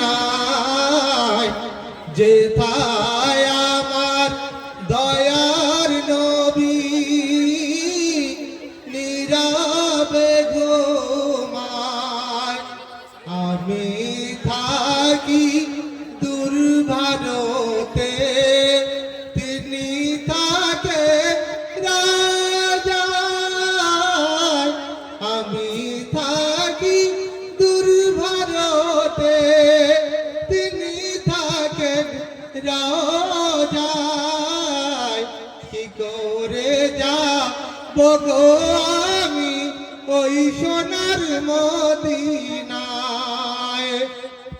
নাই যেথায় আমার দয়ার নবী নীরবে ঘুমায়। আমি থাকি দূর ভারতে, তিনি থাকে রাজায়। আমি থাকি দূর ভারতে, তিনি থাকেন রাজায়। কি করে যাব গো আমি ওই সোনার মদিনায়।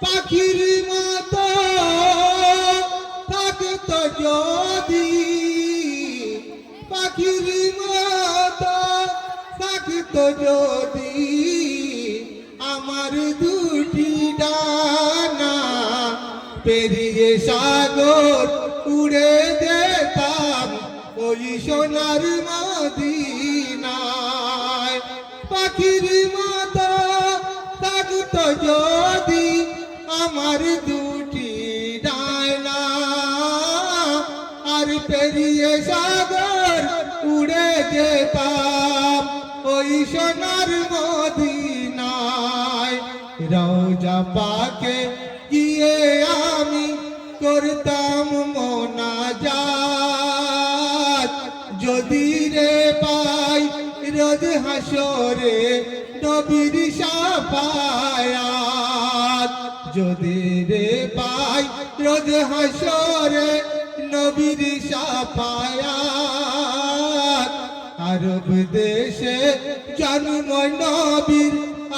পাখির মতো থাকতো যদি, পাখির মতো থাকতো যদি আমার দুটি ডানা, পেরিয়ে সাগর উড়ে যেতাম ওই সোনার মদিনায়। পাখির মতো থাকতো যদি আমার দুটি ডানা, আর পেরিয়ে সাগর উড়ে যেতাম ওই সোনার মদিনায়। রওজা পাকে গিয়ে আমি করতাম মোনাজাত, যদি রে পাই রোজ হাসরে নবীর শাফায়াত। যদি রে পাই রোজ হাসরে নবীর শাফায়াত। আরব দেশে জন্ম নবীর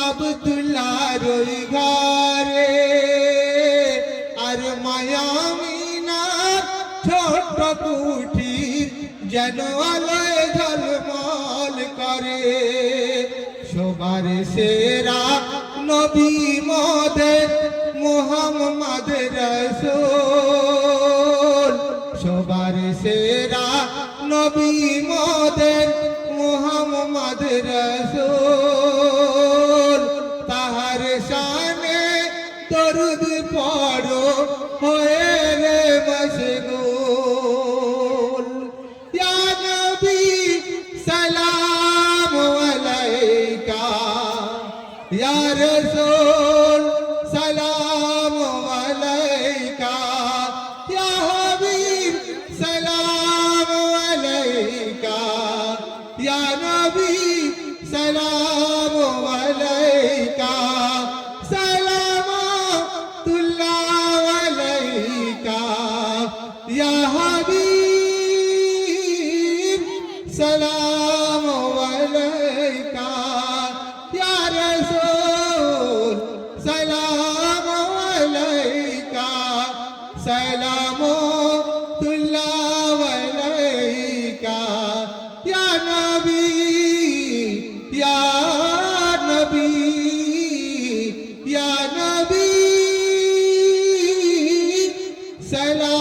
আব্দুল্লাহর ওই ঘরে, আর মায়ামিনার ছোট্ট কুঠির যেন আলোয় ঝলমল করে। সবার সেরা নবী মোদের মুহাম্মদ রাসূল। সবার সেরা নবী মোদের মুহাম্মদ রাসূল। তাহার শানে দরুদ পড়ো হয়ে রে মশগুল। ইয়া নবী সালাম আলাইকা, ইয়া রাসূল সালাম আলাইকা, ইয়া হাবিব সালাম আলাইকা, ইয়া নবী সালাম আলাইকা, সালামাতুল্লাহ আলাইকা, ইয়া হাবিব সালাম আলাইকা, ইয়া রাসূল সালাম আলাইকা, সালামাতুল্লাহ আলাইকা, ইয়া নবী, ইয়া নবী, ইয়া নবী সালাম।